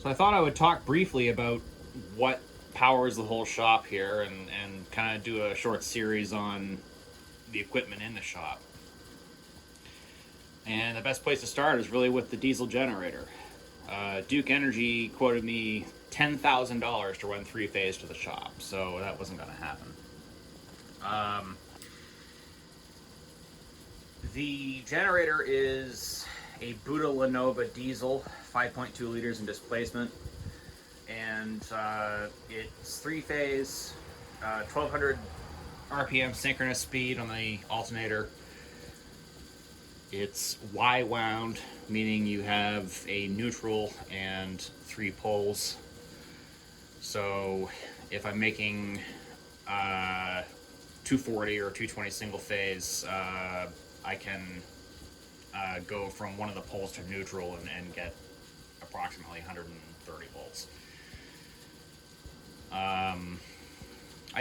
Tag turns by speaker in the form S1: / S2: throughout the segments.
S1: So I thought I would talk briefly about what powers the whole shop here and kind of do a short series on the equipment in the shop. And the best place to start is really with the diesel generator. Duke Energy quoted me $10,000 to run three-phase to the shop, so that wasn't going to happen. The generator is a Buda-Lanova diesel, 5.2 liters in displacement, and it's three-phase, 1200 RPM synchronous speed on the alternator. It's Y-wound, meaning you have a neutral and 3 poles. So if I'm making 240 or 220 single phase, I can go from one of the poles to neutral and get approximately 130 volts. I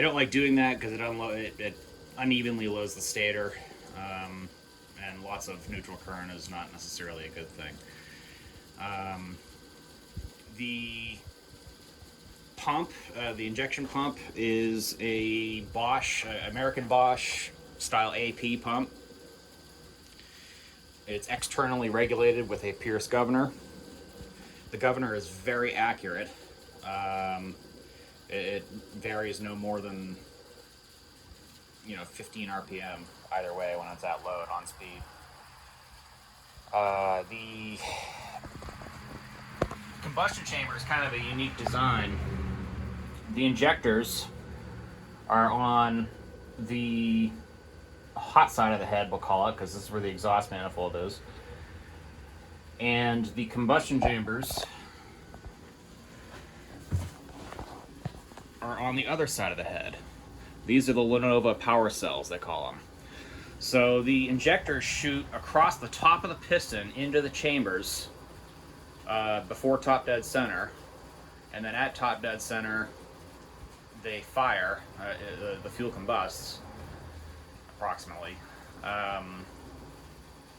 S1: don't like doing that because it unevenly loads the stator, and lots of neutral current is not necessarily a good thing. The pump, the injection pump, is a Bosch, American Bosch style AP pump. It's externally regulated with a Pierce governor. The governor is very accurate. It varies no more than 15 RPM either way when it's at load on speed. The combustion chamber is kind of a unique design. The injectors are on the hot side of the head, we'll call it, because this is where the exhaust manifold is. And the combustion chambers are on the other side of the head. These are the Buda-Lanova power cells, they call them. So the injectors shoot across the top of the piston into the chambers before top dead center, and then at top dead center they fire, the fuel combusts approximately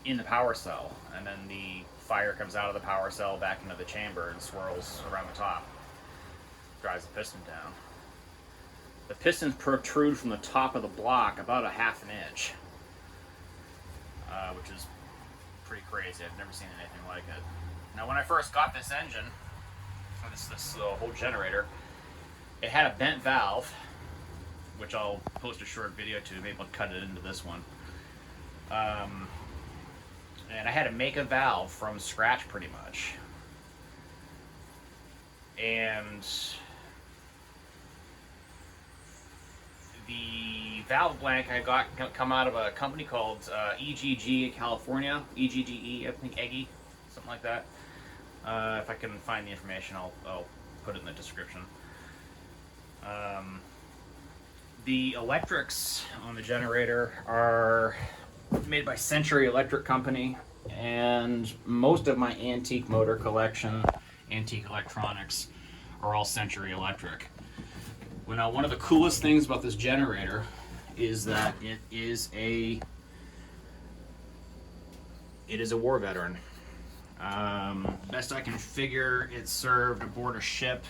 S1: in the power cell, and then the fire comes out of the power cell back into the chamber and swirls around the top, drives the piston down. The pistons protrude from the top of the block about a half an inch, which is pretty crazy. I've never seen anything like it. Now, when I first got this engine, this whole generator, it had a bent valve, which I'll post a short video to. Maybe I'll cut it into this one. And I had to make a valve from scratch pretty much. And the valve blank I got come out of a company called EGG California, EGGE, I think, EGGE, something like that. If I can find the information, I'll put it in the description. The electrics on the generator are made by Century Electric Company, and most of my antique motor collection, antique electronics, are all Century Electric. Well, now, one of the coolest things about this generator is that it is a war veteran. Best I can figure, it served aboard a ship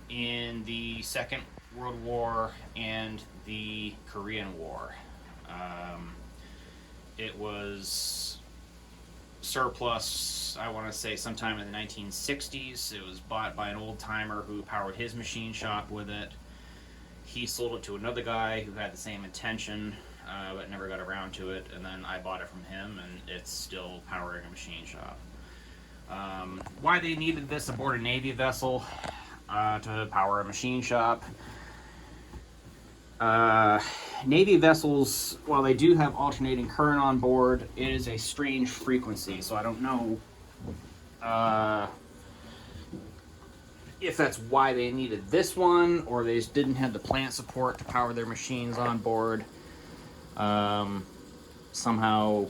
S1: in the Second World War and the Korean War. It was surplus, I want to say, sometime in the 1960s. It was bought by an old timer who powered his machine shop with it. He sold it to another guy who had the same intention, but never got around to it, and then I bought it from him, and it's still powering a machine shop. Why they needed this aboard a Navy vessel to power a machine shop. Navy vessels, while they do have alternating current on board, it is a strange frequency, so I don't know if that's why they needed this one, or they just didn't have the plant support to power their machines on board. Somehow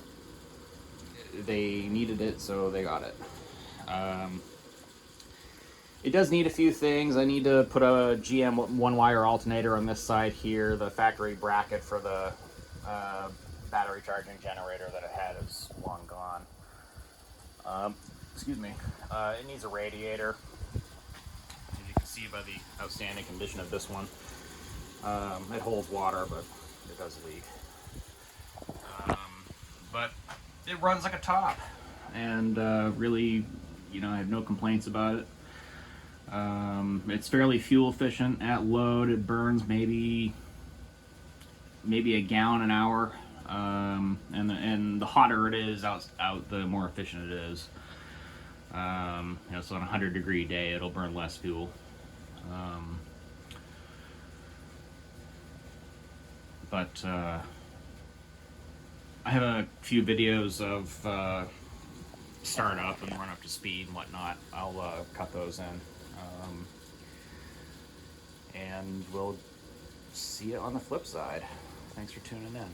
S1: they needed it, so they got it. It does need a few things. I need to put a GM one-wire alternator on this side here. The factory bracket for the battery charging generator that it had is long gone. Excuse me. It needs a radiator. see by the outstanding condition of this one. It holds water, but it does leak. But it runs like a top, and really, you know, I have no complaints about it. It's fairly fuel efficient. At load, it burns maybe a gallon an hour, and the hotter it is out, the more efficient it is. You know, so on a 100-degree day, it'll burn less fuel. But I have a few videos of startup and run up to speed and whatnot. I'll cut those in. And we'll see you on the flip side. Thanks for tuning in.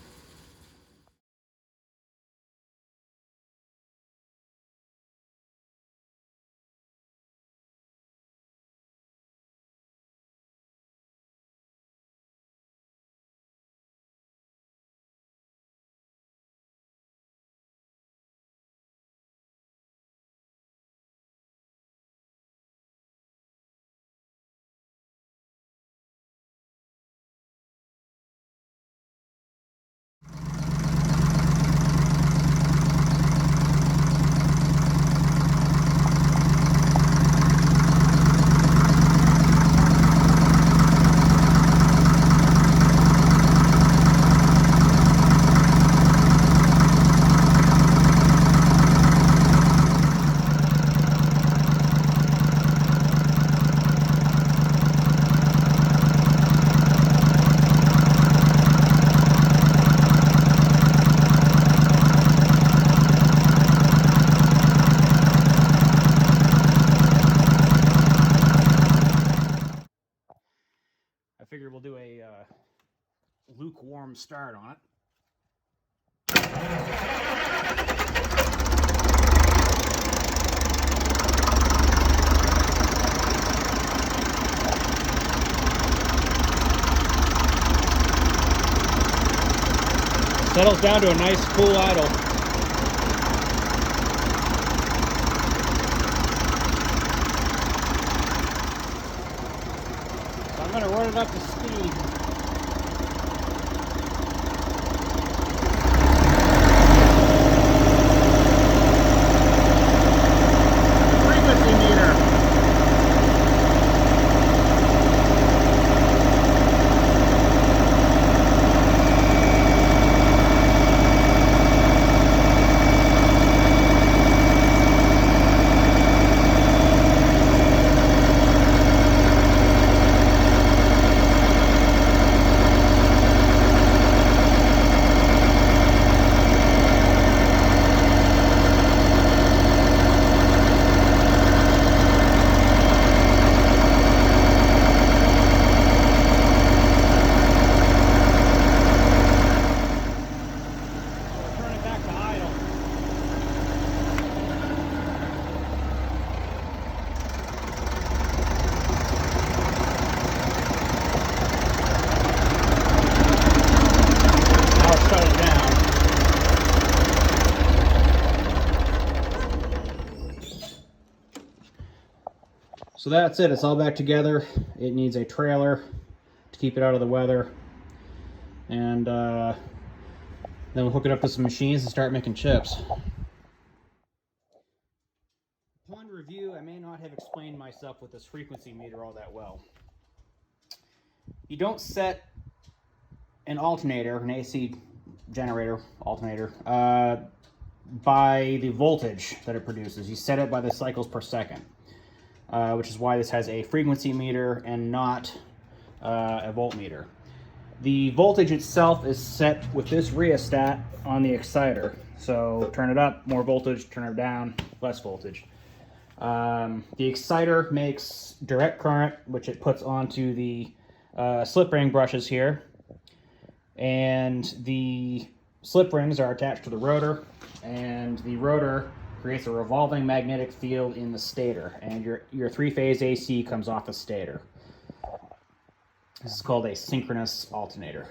S1: I figure we'll do a lukewarm start on it. Settles down to a nice cool idle. So I'm going to run it up to speed. Frequency meter. So that's it, it's all back together. It needs a trailer to keep it out of the weather. And then we'll hook it up to some machines and start making chips. Upon review, I may not have explained myself with this frequency meter all that well. You don't set an alternator, an AC generator alternator, by the voltage that it produces. You set it by the cycles per second. Which is why this has a frequency meter and not a voltmeter. The voltage itself is set with this rheostat on the exciter. So turn it up, more voltage, turn it down, less voltage. The exciter makes direct current, which it puts onto the slip ring brushes here. And the slip rings are attached to the rotor, and the rotor creates a revolving magnetic field in the stator, and your three-phase AC comes off the stator. This is called a synchronous alternator.